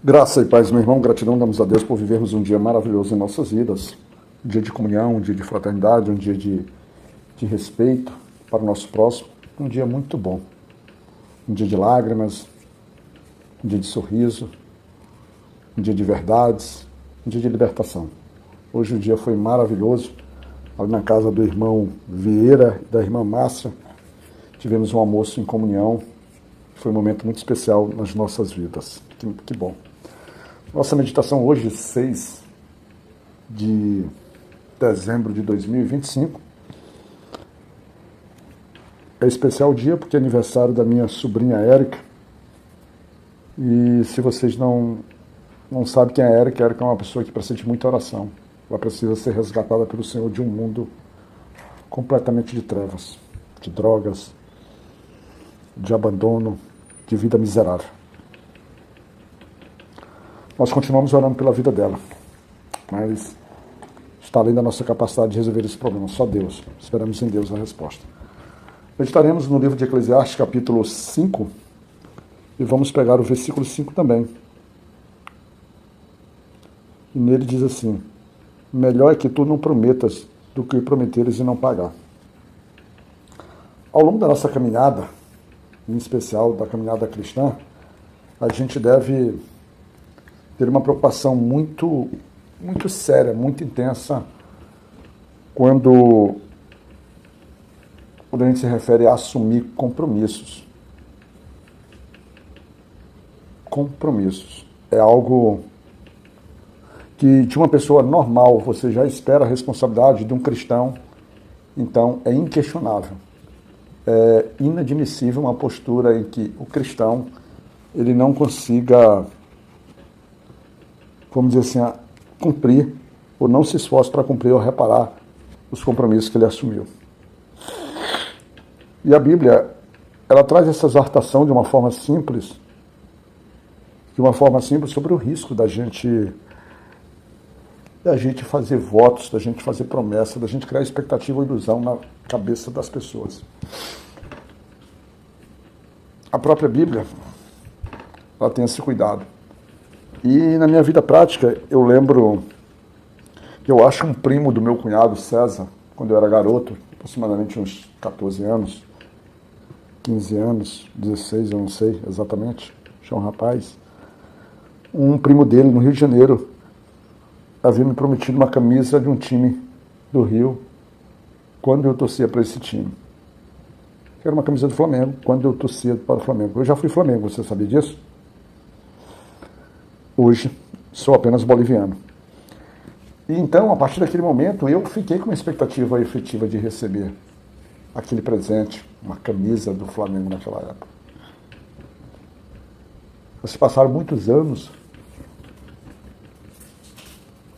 Graça e paz, meu irmão, gratidão damos a Deus por vivermos um dia maravilhoso em nossas vidas. Um dia de comunhão, um dia de fraternidade, um dia de respeito para o nosso próximo. Um dia muito bom. Um dia de lágrimas, um dia de sorriso, um dia de verdades, um dia de libertação. Hoje o dia foi maravilhoso. Ali na casa do irmão Vieira e da irmã Márcia, tivemos um almoço em comunhão. Foi um momento muito especial nas nossas vidas. Que bom. Nossa meditação hoje, 6 de dezembro de 2025. É especial dia porque é aniversário da minha sobrinha Érica. E se vocês não sabem quem é a Érica é uma pessoa que precisa de muita oração. Ela precisa ser resgatada pelo Senhor de um mundo completamente de trevas, de drogas, de abandono, de vida miserável. Nós continuamos orando pela vida dela, mas está além da nossa capacidade de resolver esse problema, só Deus. Esperamos em Deus a resposta. Meditaremos no livro de Eclesiastes, capítulo 5, e vamos pegar o versículo 5 também. E nele diz assim: melhor é que tu não prometas do que prometeres e não pagar. Ao longo da nossa caminhada, em especial da caminhada cristã, a gente deve ter uma preocupação muito séria, muito intensa, quando a gente se refere a assumir compromissos. Compromissos. É algo que de uma pessoa normal você já espera a responsabilidade, de um cristão, então é inquestionável. É inadmissível uma postura em que o cristão ele não consiga, vamos dizer assim, cumprir, ou não se esforce para cumprir ou reparar os compromissos que ele assumiu. E a Bíblia, ela traz essa exortação de uma forma simples sobre o risco da gente fazer votos, da gente fazer promessa, da gente criar expectativa ou ilusão na cabeça das pessoas. A própria Bíblia, ela tem esse cuidado. E na minha vida prática, eu lembro que eu acho um primo do meu cunhado, César, quando eu era garoto, aproximadamente uns 14 anos, 15 anos, 16, eu não sei exatamente, tinha um rapaz, um primo dele no Rio de Janeiro havia me prometido uma camisa de um time do Rio quando eu torcia para esse time. Era uma camisa do Flamengo, quando eu torcia para o Flamengo. Eu já fui Flamengo, você sabia disso? Hoje, sou apenas boliviano. E então, a partir daquele momento, eu fiquei com uma expectativa efetiva de receber aquele presente, uma camisa do Flamengo naquela época. Se passaram muitos anos,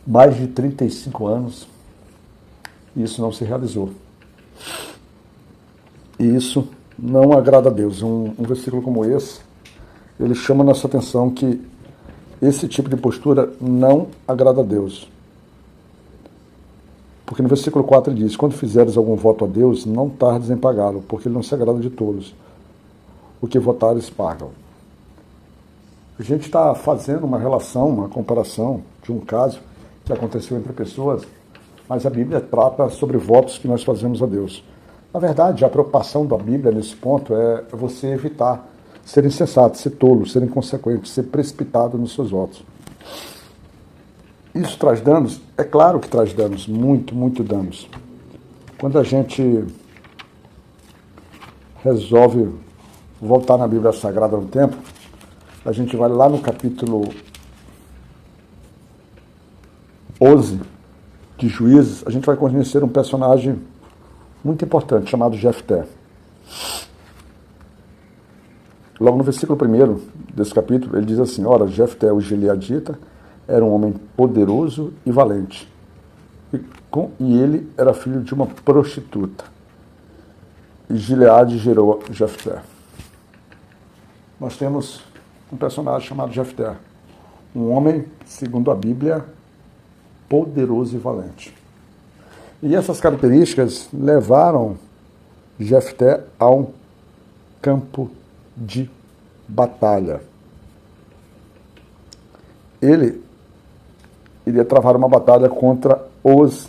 mais de 35 anos, e isso não se realizou. E isso não agrada a Deus. Um versículo como esse, ele chama a nossa atenção que esse tipo de postura não agrada a Deus. Porque no versículo 4 ele diz: quando fizeres algum voto a Deus, não tardes em pagá-lo, porque ele não se agrada de todos. O que votares, pagam. A gente está fazendo uma relação, uma comparação de um caso que aconteceu entre pessoas, mas a Bíblia trata sobre votos que nós fazemos a Deus. Na verdade, a preocupação da Bíblia nesse ponto é você evitar ser insensato, ser tolo, ser inconsequente, ser precipitado nos seus votos. Isso traz danos? É claro que traz danos, muito danos. Quando a gente resolve voltar na Bíblia Sagrada no tempo, a gente vai lá no capítulo 11 de Juízes, a gente vai conhecer um personagem muito importante, chamado Jefté. Logo no versículo 1 desse capítulo, ele diz assim: ora, Jefté, o gileadita, era um homem poderoso e valente. E ele era filho de uma prostituta. E Gileade gerou Jefté. Nós temos um personagem chamado Jefté. Um homem, segundo a Bíblia, poderoso e valente. E essas características levaram Jefté a um campo de batalha. ele iria travar uma batalha contra os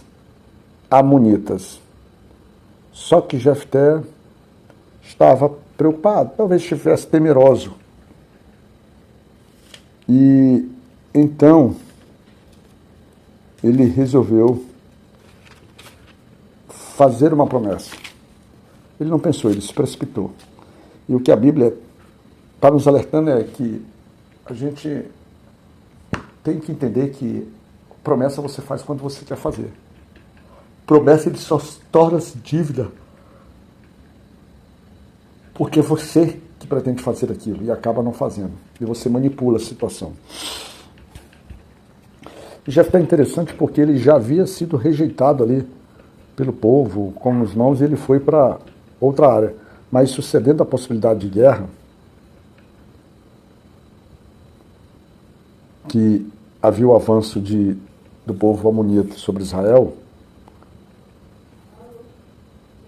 amonitas. Só que Jefté estava preocupado, talvez estivesse temeroso. E então ele resolveu fazer uma promessa. Ele não pensou, ele se precipitou. E o que a Bíblia está nos alertando é que a gente tem que entender que promessa você faz quando você quer fazer. Promessa ele só torna-se dívida porque é você que pretende fazer aquilo e acaba não fazendo. E você manipula a situação. E Jefté é interessante porque ele já havia sido rejeitado ali pelo povo, com os irmãos, e ele foi para outra área. Mas sucedendo a possibilidade de guerra, que havia o avanço do povo amonita sobre Israel,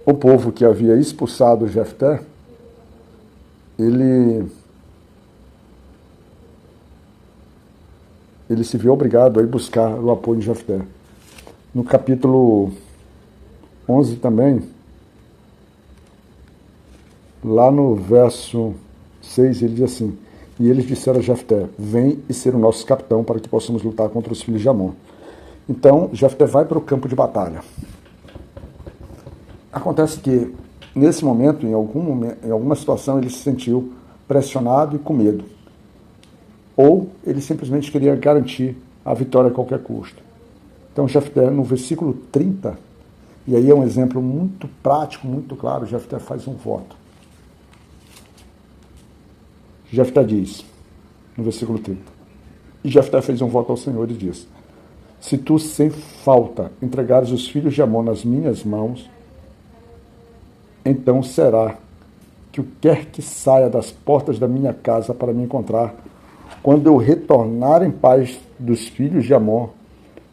o povo que havia expulsado Jefté, ele se viu obrigado a ir buscar o apoio de Jefté. No capítulo 11 também, lá no verso 6, ele diz assim: e eles disseram a Jefté, vem e ser o nosso capitão para que possamos lutar contra os filhos de Amon. Então, Jefté vai para o campo de batalha. Acontece que, nesse momento, em alguma situação, ele se sentiu pressionado e com medo. Ou ele simplesmente queria garantir a vitória a qualquer custo. Então, Jefté, no versículo 30, e aí é um exemplo muito prático, muito claro, Jefté faz um voto. Jefté diz, no versículo 30, e Jefté fez um voto ao Senhor e diz: se tu sem falta entregares os filhos de Amon nas minhas mãos, então será que o quer que saia das portas da minha casa para me encontrar, quando eu retornar em paz dos filhos de Amon,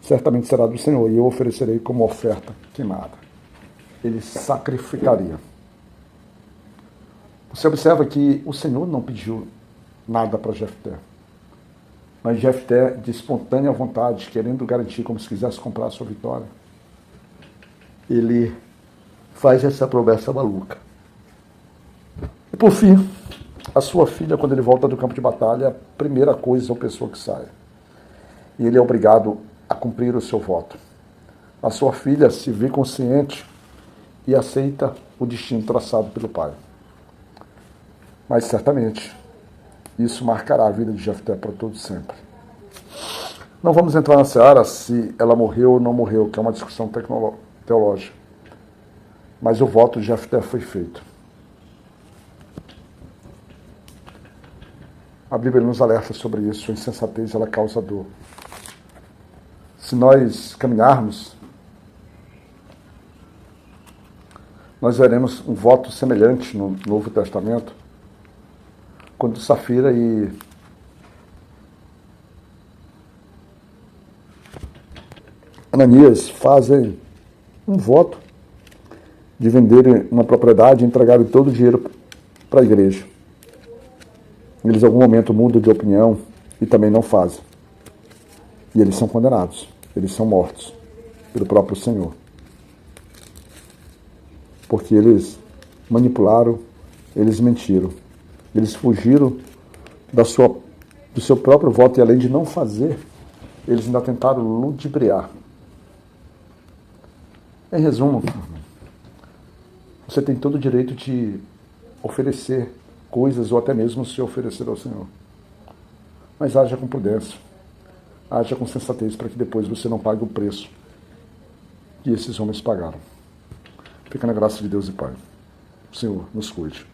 certamente será do Senhor, e eu oferecerei como oferta queimada. Ele sacrificaria. Você observa que o Senhor não pediu nada para Jefté. Mas Jefté, de espontânea vontade, querendo garantir como se quisesse comprar a sua vitória, ele faz essa promessa maluca. E por fim, a sua filha, quando ele volta do campo de batalha, a primeira coisa é a pessoa que sai. E ele é obrigado a cumprir o seu voto. A sua filha se vê consciente e aceita o destino traçado pelo pai. Mas certamente isso marcará a vida de Jefté para todo sempre. Não vamos entrar na seara se ela morreu ou não morreu, que é uma discussão teológica. Mas o voto de Jefté foi feito. A Bíblia nos alerta sobre isso, a insensatez ela causa dor. Se nós caminharmos, nós veremos um voto semelhante no Novo Testamento, quando Safira e Ananias fazem um voto de venderem uma propriedade e entregarem todo o dinheiro para a igreja. Eles, em algum momento, mudam de opinião e também não fazem. E eles são condenados, eles são mortos pelo próprio Senhor. Porque eles manipularam, eles mentiram. Eles fugiram do seu próprio voto e, além de não fazer, eles ainda tentaram ludibriar. Em resumo, você tem todo o direito de oferecer coisas ou até mesmo se oferecer ao Senhor. Mas haja com prudência, haja com sensatez para que depois você não pague o preço que esses homens pagaram. Fica na graça de Deus e Pai. O Senhor nos cuide.